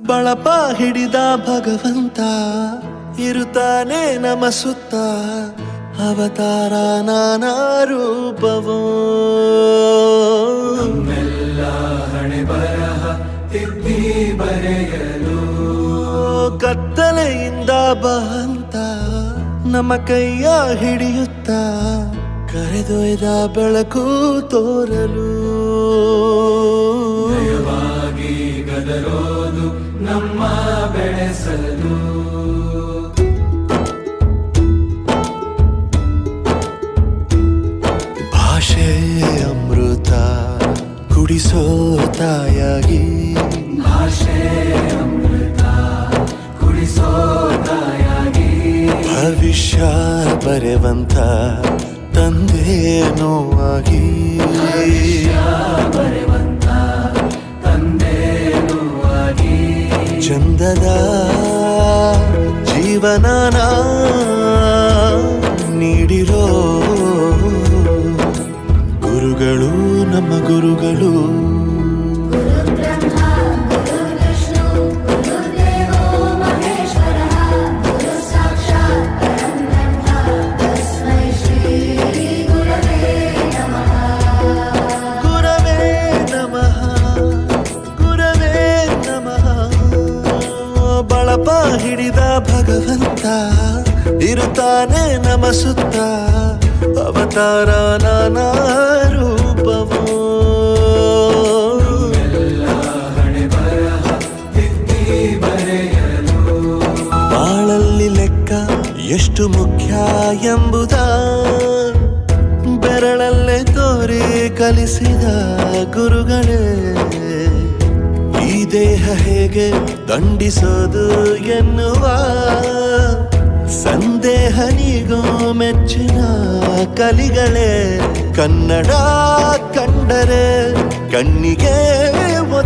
ಬಳಪ ಹಿಡಿದ ಭಗವಂತ ಇರುತ್ತಾನೆ ನಮ ಸುತ್ತ ಅವತಾರ ನಾನಾ ರೂಪವೋ ನಮ್ಮೆಲ್ಲ ಹಣೆ ಬರಹ ತಿದ್ದಿ ಬರೆಯಲು ಕತ್ತಲೆಯಿಂದ ಬಂತ ನಮ್ಮ ಕೈಯ ಹಿಡಿಯುತ್ತ ಕರೆದೊಯ್ದ ಬೆಳಕು ತೋರಲು ನಯವಾಗಿ ಗದರೋದು ನಮ್ಮ ಬೆಳೆಸಲು ಭಾಷೆ ಅಮೃತ ಕುಡಿಸೋ ತಾಯಾಗಿ ಭಾಷೆ ಅಮೃತ ಕುಡಿಸೋ ತಾಯಾಗಿ ಭವಿಷ್ಯ ಬರೆವಂತ ತಂದೆ ನೋವಾಗಿ ಬರೆವಂತ ತಂದೆನುವಾಗಿ ಚಂದದ ಜೀವನನ ನೀಡಿರೋ ಗುರುಗಳು ನಮ್ಮ ಗುರುಗಳು ಗುರವೇ ನಮಃ ಗುರವೇ ನಮಃ ಬಳಪ ಹಿಡಿದ ಭಗವಂತ ಇರುತ್ತಾನೆ ನಮ ಸುತ್ತ ಅವತಾರ ನಾನಾ ರೂಪವೋ ಎಲ್ಲ ಹಣೆ ಬರಹ ತಿದ್ದಿ ಬರೆಯಲು ಬಾಳಲ್ಲಿ ಲೆಕ್ಕ ಎಷ್ಟು ಮುಖ್ಯ ಎಂಬುದ ಬೆರಳಲ್ಲೇ ತೋರಿ ಕಲಿಸಿದ ಗುರುಗಳೇ ಈ ದೇಹ ಹೇಗೆ ದಂಡಿಸೋದು ಎನ್ನುವ ಸಂದೇಹ ನೀಗೋ ಮೆಚ್ಚಿನ ಕಲಿಗಳೇ ಕನ್ನಡ ಕಂಡರೆ ಕಣ್ಣಿಗೆ